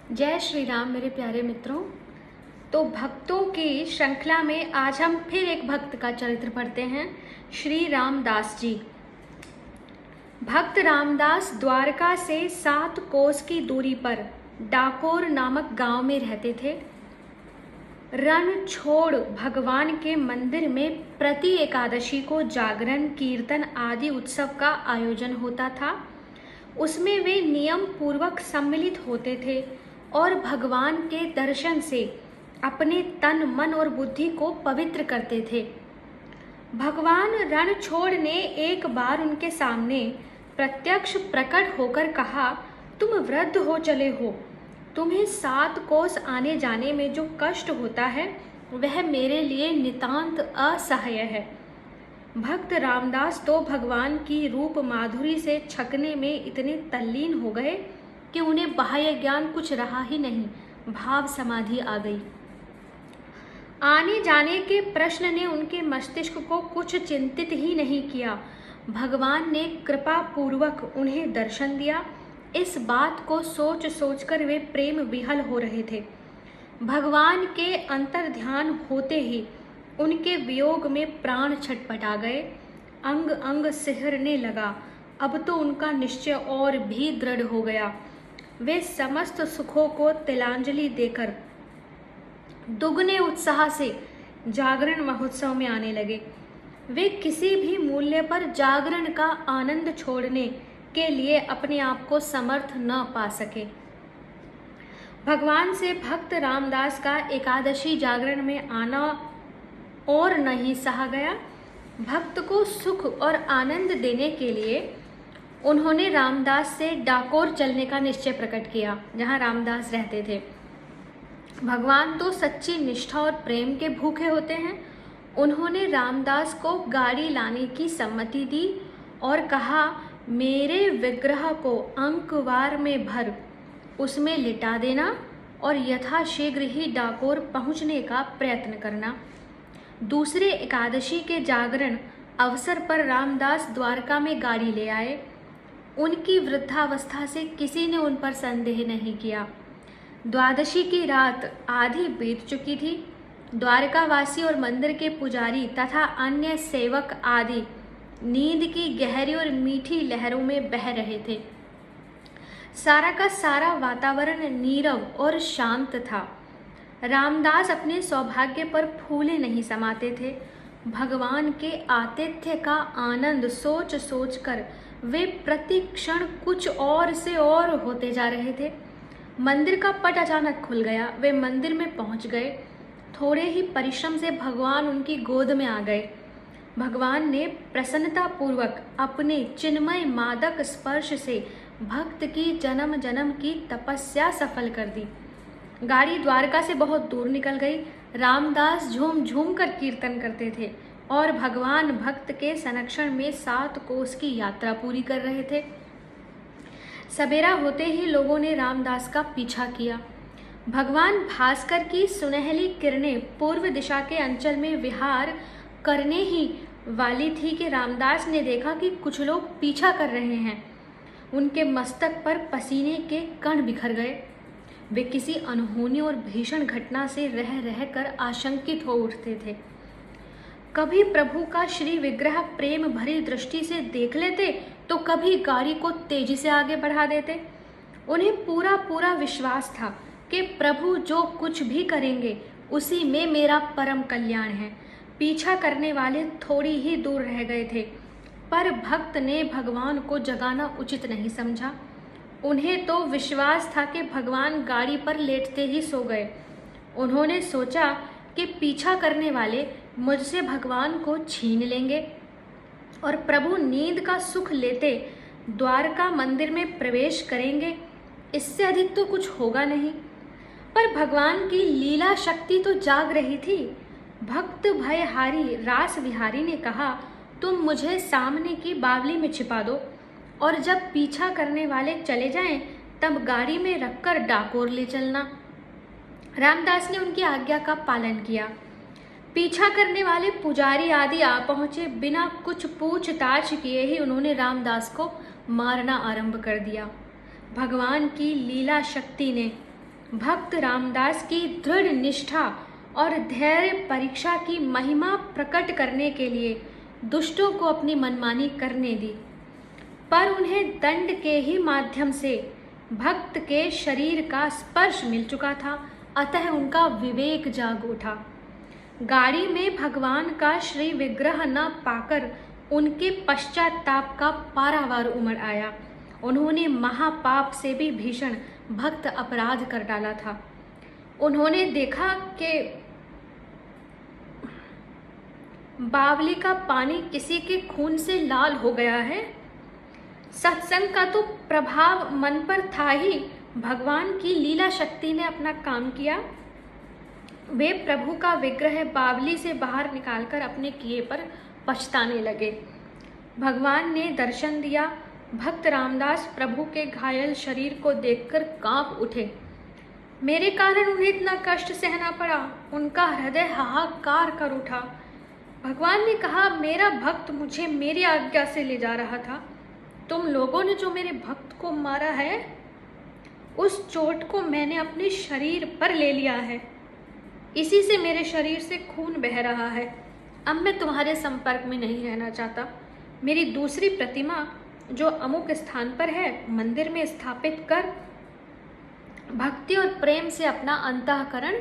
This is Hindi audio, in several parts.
जय श्री राम मेरे प्यारे मित्रों। तो भक्तों की श्रृंखला में आज हम फिर एक भक्त का चरित्र पढ़ते हैं, श्री रामदास जी। भक्त रामदास द्वारका से 7 कोस की दूरी पर डाकोर नामक गांव में रहते थे। रणछोड़ भगवान के मंदिर में प्रति एकादशी को जागरण, कीर्तन आदि उत्सव का आयोजन होता था। उसमें वे नियम पूर्वक सम्मिलित होते थे और भगवान के दर्शन से अपने तन, मन और बुद्धि को पवित्र करते थे। भगवान रणछोड़ ने एक बार उनके सामने प्रत्यक्ष प्रकट होकर कहा, तुम वृद्ध हो चले हो, तुम्हें 7 कोस आने जाने में जो कष्ट होता है वह मेरे लिए नितांत असह्य है। भक्त रामदास तो भगवान की रूप माधुरी से छकने में इतने तल्लीन हो गए कि उन्हें बाह्य ज्ञान कुछ रहा ही नहीं, भाव समाधि आ गई। आने जाने के प्रश्न ने उनके मस्तिष्क को कुछ चिंतित ही नहीं किया। भगवान ने कृपा पूर्वक उन्हें दर्शन दिया। इस बात को सोच सोचकर वे प्रेम विहल हो रहे थे। भगवान के अंतर ध्यान होते ही उनके वियोग में प्राण छटपटा गए, अंग अंग सिहरने लगा। अब तो उनका निश्चय और भी दृढ़ हो गया। वे समस्त सुखों को तिलांजलि देकर दुगने उत्साह से जागरण महोत्सव में आने लगे। वे किसी भी मूल्य पर जागरण का आनंद छोड़ने के लिए अपने आप को समर्थ न पा सके। भगवान से भक्त रामदास का एकादशी जागरण में आना और नहीं सहा गया। भक्त को सुख और आनंद देने के लिए उन्होंने रामदास से डाकोर चलने का निश्चय प्रकट किया, जहाँ रामदास रहते थे। भगवान तो सच्ची निष्ठा और प्रेम के भूखे होते हैं। उन्होंने रामदास को गाड़ी लाने की सम्मति दी और कहा, मेरे विग्रह को अंकवार में भर उसमें लिटा देना और यथाशीघ्र ही डाकोर पहुंचने का प्रयत्न करना। दूसरे एकादशी के जागरण अवसर पर रामदास द्वारका में गाड़ी ले आए। उनकी वृद्धावस्था से किसी ने उन पर संदेह नहीं किया। द्वादशी की रात आधी बीत चुकी थी। द्वारकावासी और मंदिर के पुजारी तथा अन्य सेवक आदि नींद की गहरी और मीठी लहरों में बह रहे थे। सारा का सारा वातावरण नीरव और शांत था। रामदास अपने सौभाग्य पर फूले नहीं समाते थे। भगवान के आतिथ्य का आनंद सोच सोचकर वे प्रति क्षण कुछ और से और होते जा रहे थे। मंदिर का पट अचानक खुल गया। वे मंदिर में पहुंच गए। थोड़े ही परिश्रम से भगवान उनकी गोद में आ गए। भगवान ने प्रसन्नता पूर्वक अपने चिन्मय मादक स्पर्श से भक्त की जन्म जन्म की तपस्या सफल कर दी। गाड़ी द्वारका से बहुत दूर निकल गई। रामदास झूम झूम कर कीर्तन करते थे और भगवान भक्त के संरक्षण में 7 कोस की यात्रा पूरी कर रहे थे। सवेरा होते ही लोगों ने रामदास का पीछा किया। भगवान भास्कर की सुनहली किरणें पूर्व दिशा के अंचल में विहार करने ही वाली थी कि रामदास ने देखा कि कुछ लोग पीछा कर रहे हैं। उनके मस्तक पर पसीने के कण बिखर गए। वे किसी अनहोनी और भीषण घटना से रह रह कर आशंकित हो उठते थे। कभी प्रभु का श्री विग्रह प्रेम भरी दृष्टि से देख लेते तो कभी गाड़ी को तेजी से आगे बढ़ा देते। उन्हें पूरा पूरा विश्वास था कि प्रभु जो कुछ भी करेंगे उसी में मेरा परम कल्याण है। पीछा करने वाले थोड़ी ही दूर रह गए थे, पर भक्त ने भगवान को जगाना उचित नहीं समझा। उन्हें तो विश्वास था कि भगवान गाड़ी पर लेटते ही सो गए। उन्होंने सोचा कि पीछा करने वाले मुझसे भगवान को छीन लेंगे और प्रभु नींद का सुख लेते द्वारका मंदिर में प्रवेश करेंगे। इससे अधिक तो कुछ होगा नहीं। पर भगवान की लीला शक्ति तो जाग रही थी। भक्त भयहारी रास विहारी ने कहा, तुम मुझे सामने की बावली में छिपा दो और जब पीछा करने वाले चले जाएं तब गाड़ी में रखकर डाकोर ले चलना। रामदास ने उनकी आज्ञा का पालन किया। पीछा करने वाले पुजारी आदि आ पहुंचे। बिना कुछ पूछताछ किए ही उन्होंने रामदास को मारना आरंभ कर दिया। भगवान की लीला शक्ति ने भक्त रामदास की दृढ़ निष्ठा और धैर्य परीक्षा की महिमा प्रकट करने के लिए दुष्टों को अपनी मनमानी करने दी, पर उन्हें दंड के ही माध्यम से भक्त के शरीर का स्पर्श मिल चुका था, अतः उनका विवेक जाग उठा। गाड़ी में भगवान का श्री विग्रह न पाकर उनके पश्चाताप का पारावार उमड़ आया। उन्होंने महापाप से भी भीषण भक्त अपराध कर डाला था। उन्होंने देखा कि बावली का पानी किसी के खून से लाल हो गया है। सत्संग का तो प्रभाव मन पर था ही, भगवान की लीला शक्ति ने अपना काम किया। वे प्रभु का विग्रह बावली से बाहर निकालकर अपने किए पर पछताने लगे। भगवान ने दर्शन दिया। भक्त रामदास प्रभु के घायल शरीर को देखकर कांप उठे। मेरे कारण उन्हें इतना कष्ट सहना पड़ा। उनका हृदय हाहाकार कर उठा। भगवान ने कहा, मेरा भक्त मुझे मेरी आज्ञा से ले जा रहा था। तुम लोगों ने जो मेरे भक्त को मारा है, उस चोट को मैंने अपने शरीर पर ले लिया है। इसी से मेरे शरीर से खून बह रहा है। अब मैं तुम्हारे संपर्क में नहीं रहना चाहता। मेरी दूसरी प्रतिमा जो अमुक स्थान पर है, मंदिर में स्थापित कर भक्ति और प्रेम से अपना अंतःकरण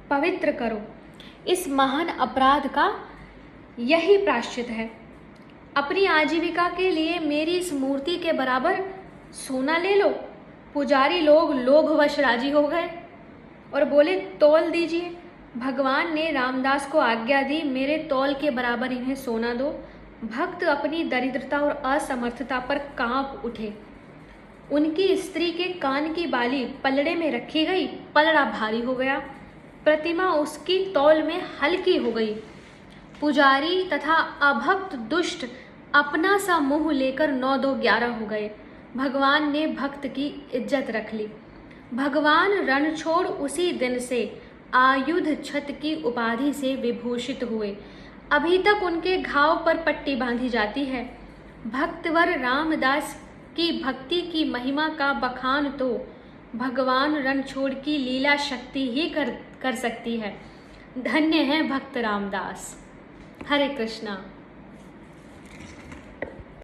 पवित्र करो। इस महान अपराध का यही प्रायश्चित है। अपनी आजीविका के लिए मेरी इस मूर्ति के बराबर सोना ले लो। पुजारी लोग लोभवश राजी हो गए और बोले, तौल दीजिए। भगवान ने रामदास को आज्ञा दी, मेरे तौल के बराबर इन्हें सोना दो। भक्त अपनी दरिद्रता और असमर्थता पर कांप उठे। उनकी स्त्री के कान की बाली पलड़े में रखी गई, पलड़ा भारी हो गया। प्रतिमा उसकी तौल में हल्की हो गई। पुजारी तथा अभक्त दुष्ट अपना सा मुंह लेकर 9-2-11 हो गए। भगवान ने भक्त की इज्जत रख ली। भगवान रणछोड़ उसी दिन से आयुध छत की उपाधि से विभूषित हुए। अभी तक उनके घाव पर पट्टी बांधी जाती है। भक्तवर रामदास की भक्ति की महिमा का बखान तो भगवान रणछोड़ की लीला शक्ति ही कर सकती है। धन्य है भक्त रामदास। हरे कृष्णा।